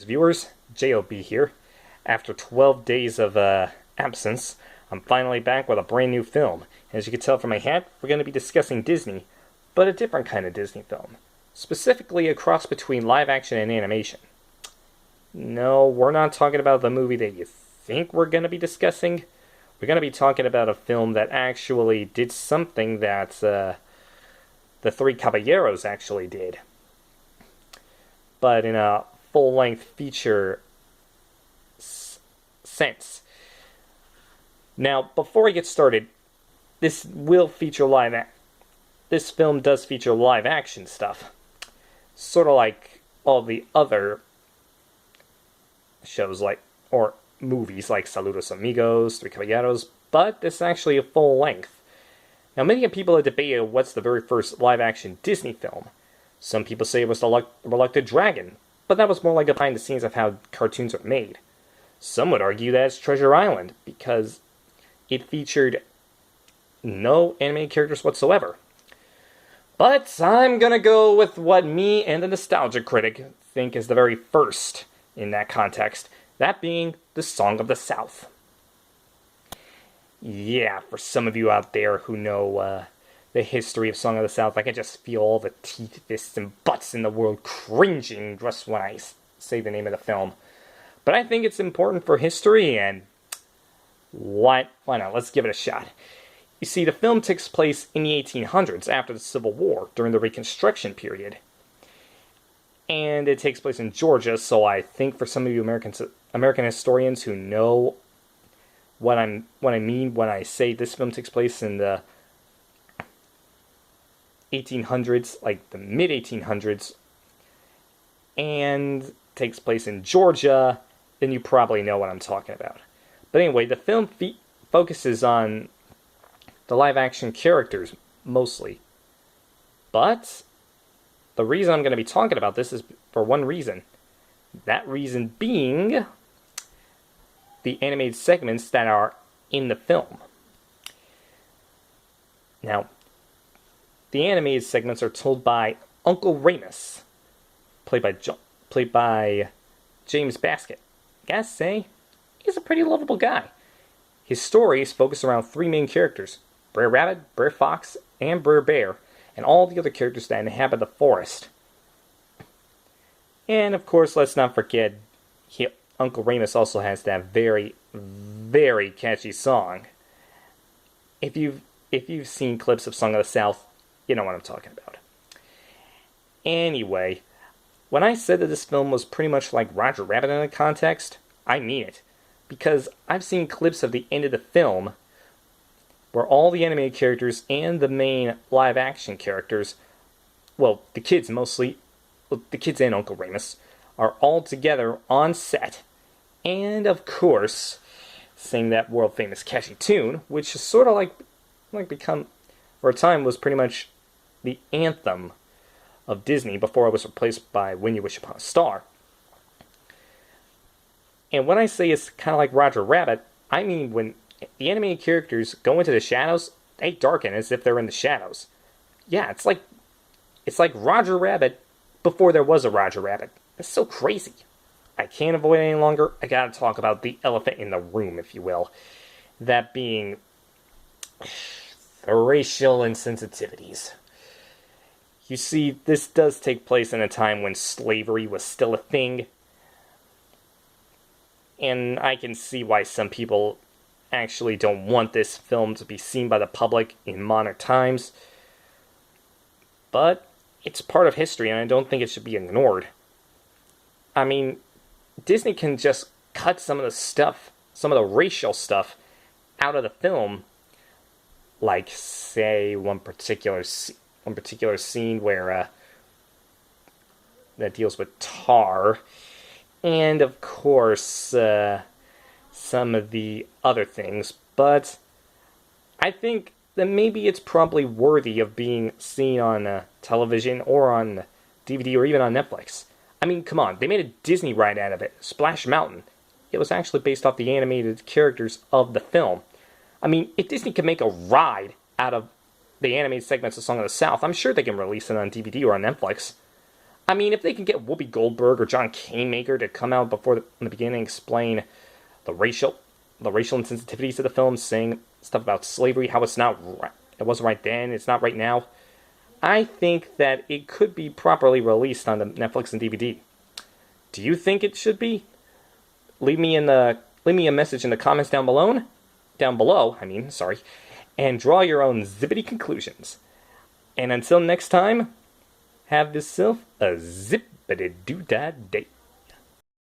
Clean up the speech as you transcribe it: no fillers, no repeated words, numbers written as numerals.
Viewers, JOB here. After 12 days of absence, I'm finally back with a brand new film. As you can tell from my hat, we're going to be discussing Disney, but a different kind of Disney film. Specifically a cross between live action and animation. No, we're not talking about the movie that you think we're going to be discussing. We're going to be talking about a film that actually did something that the Three Caballeros actually did. But in a full-length feature sense. Now, before we get started, this film does feature live action stuff. Sort of like all the other shows or movies like Saludos Amigos, Three Caballeros, but this is actually a full length. Now, many people have debated what's the very first live action Disney film. Some people say it was The Reluctant Dragon, but that was more like a behind the scenes of how cartoons are made. Some would argue that it's Treasure Island, because it featured no animated characters whatsoever. But I'm gonna go with what me and the Nostalgia Critic think is the very first in that context, that being the Song of the South. Yeah, for some of you out there who know the history of Song of the South, I can just feel all the teeth, fists, and butts in the world cringing just when I say the name of the film. But I think it's important for history, and why not? Let's give it a shot. You see, the film takes place in the 1800s, after the Civil War, during the Reconstruction period. And it takes place in Georgia, so I think for some of you American historians who know what I mean when I say this film takes place in the 1800s, like the mid-1800s, and takes place in Georgia, then you probably know what I'm talking about. But anyway, the film focuses on the live-action characters, mostly. But the reason I'm going to be talking about this is for one reason. That reason being the animated segments that are in the film. Now, the animated segments are told by Uncle Remus, played by James Baskett. Gotta say, he's a pretty lovable guy. His stories focus around three main characters: Brer Rabbit, Brer Fox, and Brer Bear, and all the other characters that inhabit the forest. And of course, let's not forget, Uncle Remus also has that very, very catchy song. If you've seen clips of Song of the South, you know what I'm talking about. Anyway, when I said that this film was pretty much like Roger Rabbit in a context, I mean it. Because I've seen clips of the end of the film where all the animated characters and the main live-action characters, well, the kids mostly, the kids and Uncle Remus, are all together on set. And, of course, sing that world-famous catchy tune, which is sort of like become, for a time, was pretty much the anthem of Disney before it was replaced by When You Wish Upon a Star. And when I say it's kind of like Roger Rabbit, I mean when the animated characters go into the shadows, they darken as if they're in the shadows. Yeah, it's like Roger Rabbit before there was a Roger Rabbit. It's so crazy. I can't avoid it any longer. I gotta talk about the elephant in the room, if you will. That being the racial insensitivities. You see, this does take place in a time when slavery was still a thing. And I can see why some people actually don't want this film to be seen by the public in modern times. But it's part of history, and I don't think it should be ignored. I mean, Disney can just cut some of the stuff, some of the racial stuff, out of the film. Like, say, one particular scene where that deals with tar. And, of course, some of the other things. But I think that maybe it's probably worthy of being seen on television or on DVD or even on Netflix. I mean, come on, they made a Disney ride out of it, Splash Mountain. It was actually based off the animated characters of the film. I mean, if Disney can make a ride out of the animated segments of Song of the South, I'm sure they can release it on DVD or on Netflix. I mean, if they can get Whoopi Goldberg or John Canemaker to come out in the beginning and explain the racial insensitivities of the film, saying stuff about slavery, how it's not right, it wasn't right then, it's not right now, I think that it could be properly released on the Netflix and DVD. Do you think it should be? Leave me a message in the comments down below. And draw your own zippity conclusions. And until next time, have yourself a zippity doo-dah day.